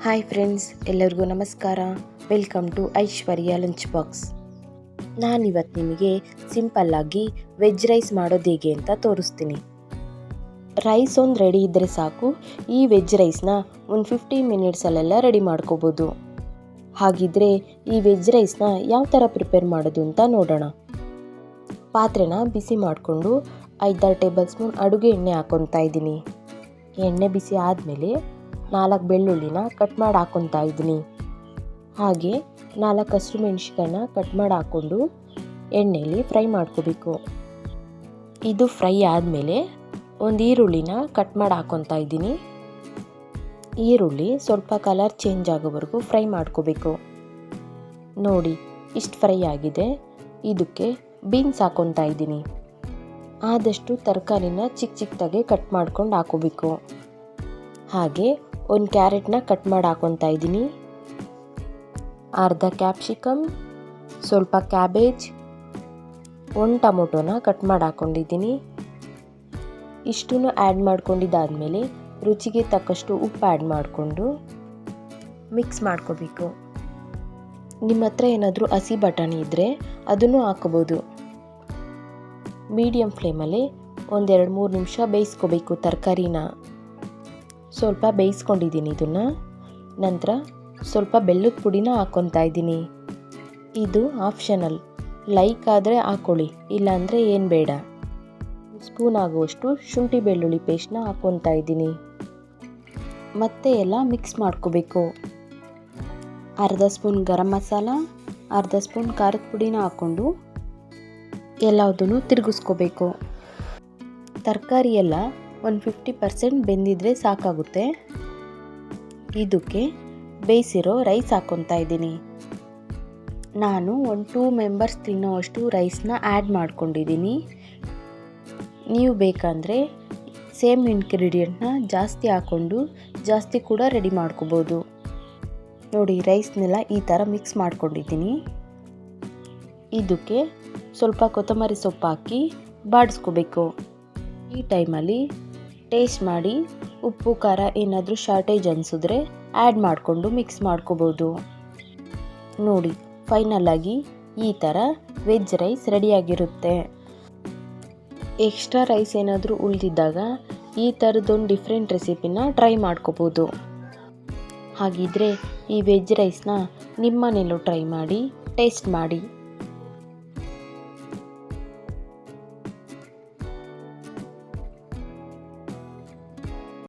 Hi friends, ಎಲ್ಲರಿಗೂ ನಮಸ್ಕಾರ. Welcome to Aishwarya lunch box. ನಾನಿವತ್ತು ನಿಮಗೆ ಸಿಂಪಲ್ಲಾಗಿ ವೆಜ್ ರೈಸ್ ಮಾಡೋದು ಹೇಗೆ ಅಂತ ತೋರಿಸ್ತೀನಿ. ರೈಸ್ ಒಂದು ರೆಡಿ ಇದ್ದರೆ ಸಾಕು, ಈ ವೆಜ್ ರೈಸ್ನ ಒಂದು 15 ಮಿನಿಟ್ಸಲ್ಲೆಲ್ಲ ರೆಡಿ ಮಾಡ್ಕೋಬೋದು. ಹಾಗಿದ್ರೆ ಈ ವೆಜ್ ರೈಸ್ನ ಯಾವ ಥರ ಪ್ರಿಪೇರ್ ಮಾಡೋದು ಅಂತ ನೋಡೋಣ. ಪಾತ್ರೆನ ಬಿಸಿ ಮಾಡಿಕೊಂಡು 5-6 ಟೇಬಲ್ ಸ್ಪೂನ್ ಅಡುಗೆ ಎಣ್ಣೆ ಹಾಕ್ಕೊತಾ ಇದ್ದೀನಿ. ಎಣ್ಣೆ ಬಿಸಿ ಆದಮೇಲೆ 4 ಬೆಳ್ಳುಳ್ಳಿನ ಕಟ್ ಮಾಡಿ ಹಾಕ್ಕೊತಾ ಇದ್ದೀನಿ. ಹಾಗೆ 4 ಹಸಿರು ಮೆಣಸಿನ್ಕಾಯಿನ ಕಟ್ ಮಾಡಿ ಹಾಕ್ಕೊಂಡು ಎಣ್ಣೆಯಲ್ಲಿ ಫ್ರೈ ಮಾಡ್ಕೋಬೇಕು. ಇದು ಫ್ರೈ ಆದಮೇಲೆ ಒಂದು ಈರುಳ್ಳಿನ ಕಟ್ ಮಾಡಿ ಹಾಕ್ಕೊತಾ ಇದ್ದೀನಿ. ಈರುಳ್ಳಿ ಸ್ವಲ್ಪ ಕಲರ್ ಚೇಂಜ್ ಆಗೋವರೆಗೂ ಫ್ರೈ ಮಾಡ್ಕೋಬೇಕು. ನೋಡಿ, ಇಷ್ಟು ಫ್ರೈ ಆಗಿದೆ. ಇದಕ್ಕೆ ಬೀನ್ಸ್ ಹಾಕ್ಕೊತಾ ಇದ್ದೀನಿ. ಆದಷ್ಟು ತರಕಾರಿನ ಚಿಕ್ಕದಾಗೆ ಕಟ್ ಮಾಡ್ಕೊಂಡು ಹಾಕೋಬೇಕು. ಹಾಗೆ ಒಂದು ಕ್ಯಾರೆಟ್ನ ಕಟ್ ಮಾಡಿ ಹಾಕ್ಕೊತಾ ಇದ್ದೀನಿ. ಅರ್ಧ ಕ್ಯಾಪ್ಸಿಕಮ್, ಸ್ವಲ್ಪ ಕ್ಯಾಬೇಜ್, ಒಂದು ಟೊಮೊಟೊನ ಕಟ್ ಮಾಡಿ ಹಾಕ್ಕೊಂಡಿದ್ದೀನಿ. ಇಷ್ಟನ್ನು ಆ್ಯಡ್ ಮಾಡ್ಕೊಂಡಿದ್ದಾದಮೇಲೆ ರುಚಿಗೆ ತಕ್ಕಷ್ಟು ಉಪ್ಪು ಆ್ಯಡ್ ಮಾಡಿಕೊಂಡು ಮಿಕ್ಸ್ ಮಾಡ್ಕೋಬೇಕು. ನಿಮ್ಮ ಹತ್ರ ಏನಾದರೂ ಹಸಿ ಬಟಾಣಿ ಇದ್ದರೆ ಅದನ್ನು ಹಾಕೋಬೋದು. ಮೀಡಿಯಮ್ ಫ್ಲೇಮಲ್ಲಿ 1-2-3 ನಿಮಿಷ ಬೇಯಿಸ್ಕೋಬೇಕು ತರಕಾರಿನ. ಸ್ವಲ್ಪ ಬೇಯಿಸ್ಕೊಂಡಿದ್ದೀನಿ ಇದನ್ನು. ನಂತರ ಸ್ವಲ್ಪ ಬೆಲ್ಲದ ಪುಡಿನ ಹಾಕ್ಕೊತಾ ಇದ್ದೀನಿ. ಇದು ಆಪ್ಷನಲ್, ಲೈಕ್ ಆದರೆ ಹಾಕ್ಕೊಳ್ಳಿ, ಇಲ್ಲಾಂದರೆ ಏನು ಬೇಡ. ಸ್ಪೂನ್ ಆಗುವಷ್ಟು ಶುಂಠಿ ಬೆಳ್ಳುಳ್ಳಿ ಪೇಸ್ಟ್ನ ಹಾಕ್ಕೊತಾ ಇದ್ದೀನಿ. ಮತ್ತೆ ಎಲ್ಲ ಮಿಕ್ಸ್ ಮಾಡ್ಕೋಬೇಕು. ಅರ್ಧ ಸ್ಪೂನ್ ಗರಂ ಮಸಾಲ, ಅರ್ಧ ಸ್ಪೂನ್ ಖಾರದ ಪುಡಿನ ಹಾಕ್ಕೊಂಡು ಎಲ್ಲದನ್ನು ತಿರುಗಿಸ್ಕೋಬೇಕು. ತರಕಾರಿ ಎಲ್ಲ ಒಂದು 50% ಬೆಂದಿದ್ರೆ ಸಾಕಾಗುತ್ತೆ. ಇದಕ್ಕೆ ಬೇಯಿಸಿರೋ ರೈಸ್ ಹಾಕ್ಕೊತಾ ಇದ್ದೀನಿ. ನಾನು ಒಂದು 2 ಮೆಂಬರ್ಸ್ ತಿನ್ನೋವಷ್ಟು ರೈಸ್ನ ಆ್ಯಡ್ ಮಾಡ್ಕೊಂಡಿದ್ದೀನಿ. ನೀವು ಬೇಕಂದರೆ ಸೇಮ್ ಇಂಗ್ರೀಡಿಯೆಂಟ್ನ ಜಾಸ್ತಿ ಹಾಕ್ಕೊಂಡು ಜಾಸ್ತಿ ಕೂಡ ರೆಡಿ ಮಾಡ್ಕೋಬೋದು. ನೋಡಿ, ರೈಸ್ನೆಲ್ಲ ಈ ಥರ ಮಿಕ್ಸ್ ಮಾಡ್ಕೊಂಡಿದ್ದೀನಿ. ಇದಕ್ಕೆ ಸ್ವಲ್ಪ ಕೊತ್ತಂಬರಿ ಸೊಪ್ಪು ಹಾಕಿ ಬಾಡಿಸ್ಕೋಬೇಕು. ಈ ಟೈಮಲ್ಲಿ ಟೇಸ್ಟ್ ಮಾಡಿ ಉಪ್ಪು ಖಾರ ಏನಾದರೂ ಶಾರ್ಟೇಜ್ ಅನಿಸಿದ್ರೆ ಆ್ಯಡ್ ಮಾಡಿಕೊಂಡು ಮಿಕ್ಸ್ ಮಾಡ್ಕೋಬೋದು. ನೋಡಿ, ಫೈನಲಾಗಿ ಈ ಥರ ವೆಜ್ ರೈಸ್ ರೆಡಿಯಾಗಿರುತ್ತೆ. ಎಕ್ಸ್ಟ್ರಾ ರೈಸ್ ಏನಾದರೂ ಉಳಿದಿದ್ದಾಗ ಈ ಥರದ್ದೊಂದು ಡಿಫ್ರೆಂಟ್ ರೆಸಿಪಿನ ಟ್ರೈ ಮಾಡ್ಕೋಬೋದು. ಹಾಗಿದ್ರೆ ಈ ವೆಜ್ ರೈಸ್ನ ನಿಮ್ಮ ಮನೇಲೂ ಟ್ರೈ ಮಾಡಿ ಟೇಸ್ಟ್ ಮಾಡಿ.